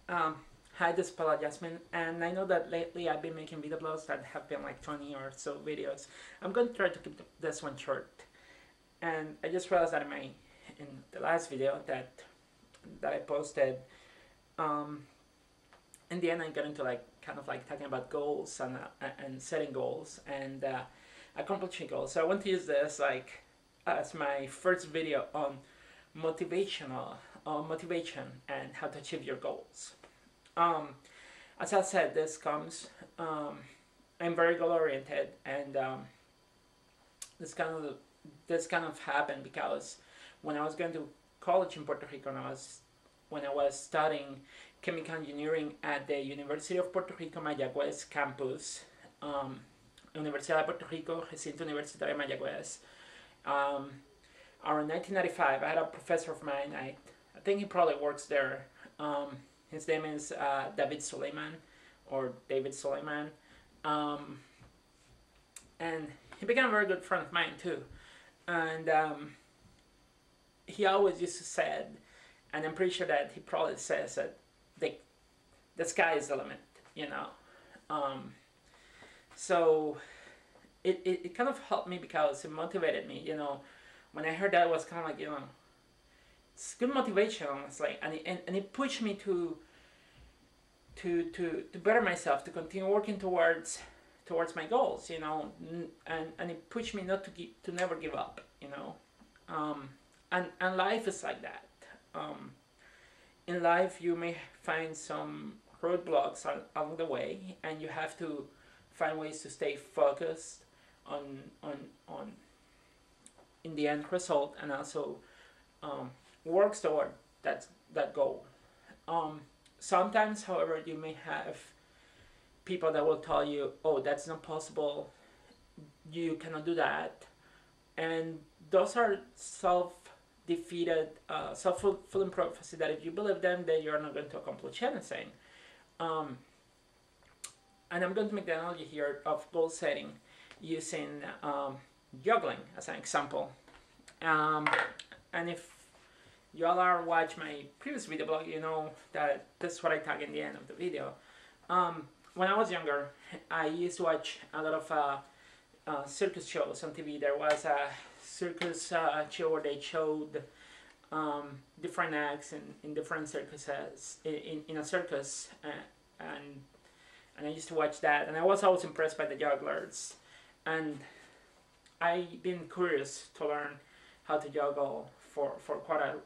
Hi, this is Paula Jasmine, and I know that lately I've been making video blogs that have been like 20 or so videos. I'm going to try to keep this one short. And I just realized that in the last video that I posted, in the end I got into like kind of like talking about goals and setting goals and accomplishing goals. So I want to use this like as my first video on motivation and how to achieve your goals. As I said, this comes. I'm very goal oriented, and this kind of happened because when I was going to college in Puerto Rico, when I was studying chemical engineering at the University of Puerto Rico Mayagüez campus, Universidad de Puerto Rico, Recinto Universitario Mayagüez. Around 1995, I had a professor of mine. I think he probably works there. His name is David Suleiman, or David Suleiman, and he became a very good friend of mine too. And he always used to say, and I'm pretty sure that he probably says that the sky is the limit, you know. So it kind of helped me because it motivated me, you know. When I heard that, it was kind of like, you know, it's good motivation, honestly, and it pushed me to better myself, to continue working towards my goals, you know, and it pushed me not to never give up, you know. And life is like that. In life, you may find some roadblocks along the way, and you have to find ways to stay focused on in the end result, and also works toward that goal. Sometimes, however, you may have people that will tell you, "Oh, that's not possible. You cannot do that," and those are self-defeated, self-fulfilling prophecy that if you believe them, then you're not going to accomplish anything. And I'm going to make the analogy here of goal setting using juggling as an example. And if you all are watch my previous video blog, you know that this is what I talk in the end of the video. When I was younger, I used to watch a lot of circus shows on TV. There was a circus show where they showed different acts in different circuses, in a circus, and I used to watch that, and I was always impressed by the jugglers, and I've been curious to learn how to juggle for quite a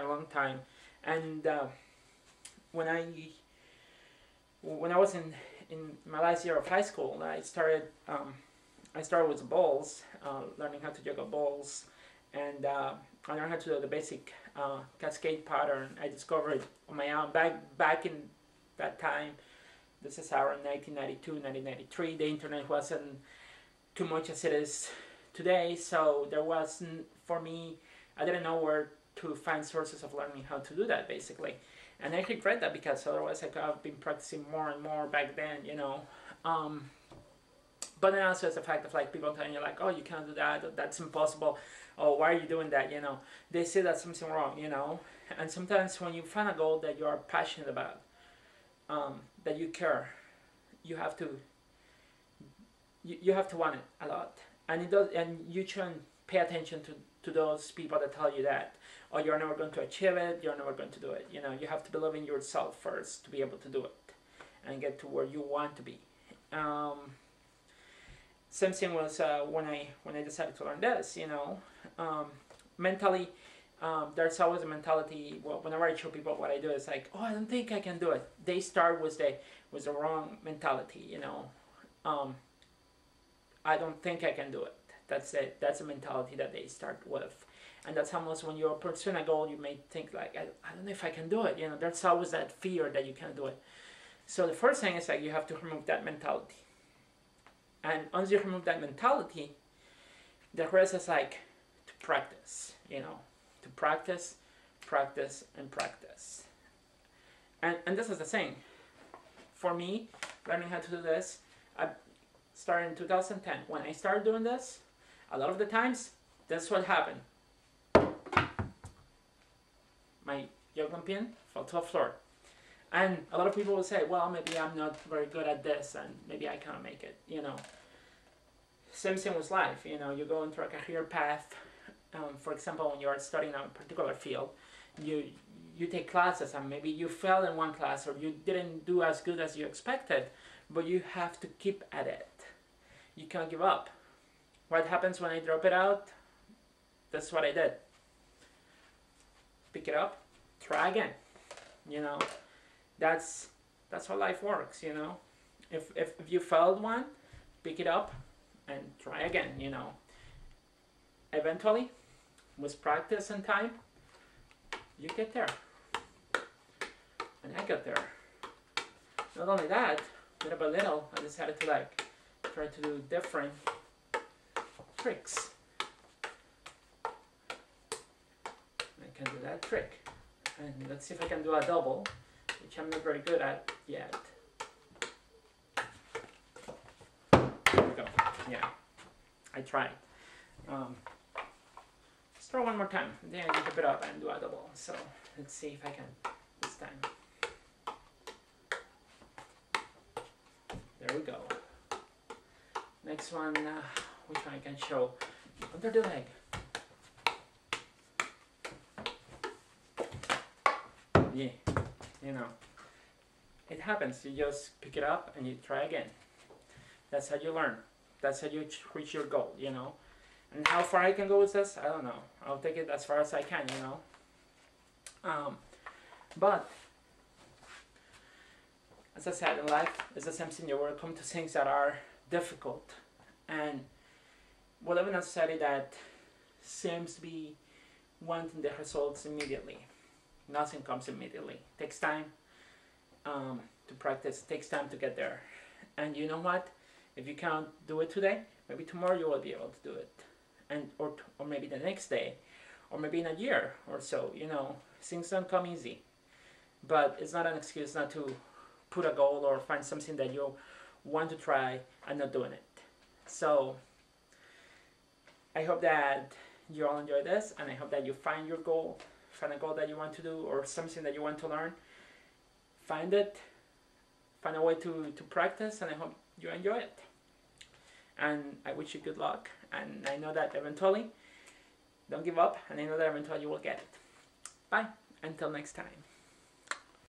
long time. And when I was in my last year of high school, I started with balls, learning how to juggle balls, and I learned how to do the basic cascade pattern. I discovered on my own back in that time. This is around 1992, 1993. The internet wasn't too much as it is today, so there wasn't, for me, I didn't know where to find sources of learning how to do that, basically. And I regret that because otherwise I could have been practicing more and more back then, you know. But then also it's the fact of like people telling you like, oh, you can't do that, that's impossible, oh, why are you doing that, you know. They say that's something wrong, you know. And sometimes when you find a goal that you are passionate about, that you care, you have to want it a lot, and it does, and you shouldn't pay attention to those people that tell you that, or you're never going to achieve it, you're never going to do it. You know, you have to believe in yourself first to be able to do it and get to where you want to be. Same thing was when I decided to learn this. You know, mentally, there's always a mentality. Well, whenever I show people what I do, it's like, oh, I don't think I can do it. They start with the wrong mentality. You know, I don't think I can do it. That's it. That's a mentality that they start with, and that's almost when you're pursuing a goal, you may think like, I don't know if I can do it. You know, there's always that fear that you can't do it. So the first thing is like you have to remove that mentality, and once you remove that mentality, the rest is like to practice. You know, to practice, practice, and practice. And this is the thing. For me, learning how to do this, I started in 2010. When I started doing this, a lot of the times, that's what happened. My juggling pin fell to the floor. And a lot of people will say, well, maybe I'm not very good at this and maybe I can't make it, you know. Same thing with life, you know, you go into a career path. For example, when you're studying a particular field, you take classes and maybe you failed in one class or you didn't do as good as you expected, but you have to keep at it. You can't give up. What happens when I drop it out? That's what I did. Pick it up, try again. You know, that's how life works, you know. If you failed one, pick it up and try again, you know. Eventually, with practice and time, you get there. And I got there. Not only that, little by little, I decided to like try to do different tricks. I can do that trick. And let's see if I can do a double, which I'm not very good at yet. There we go. Yeah, I tried. Let's try one more time. Then I can keep it up and do a double. So let's see if I can this time. There we go. Next one, which one I can show? Under the leg. Yeah, you know, it happens. You just pick it up and you try again. That's how you learn. That's how you reach your goal, you know. And how far I can go with this, I don't know. I'll take it as far as I can, you know. But as I said, in life, it's the same thing. You will come to things that are difficult, and we live in a society that seems to be wanting the results immediately. Nothing comes immediately. It takes time to practice. It takes time to get there. And you know what? If you can't do it today, maybe tomorrow you will be able to do it, and or maybe the next day, or maybe in a year or so. You know, things don't come easy, but it's not an excuse not to put a goal or find something that you want to try and not doing it. So I hope that you all enjoy this, and I hope that you find your goal. Find a goal that you want to do or something that you want to learn. Find it. Find a way to practice, and I hope you enjoy it. And I wish you good luck. And I know that eventually, don't give up, and I know that eventually you will get it. Bye. Until next time.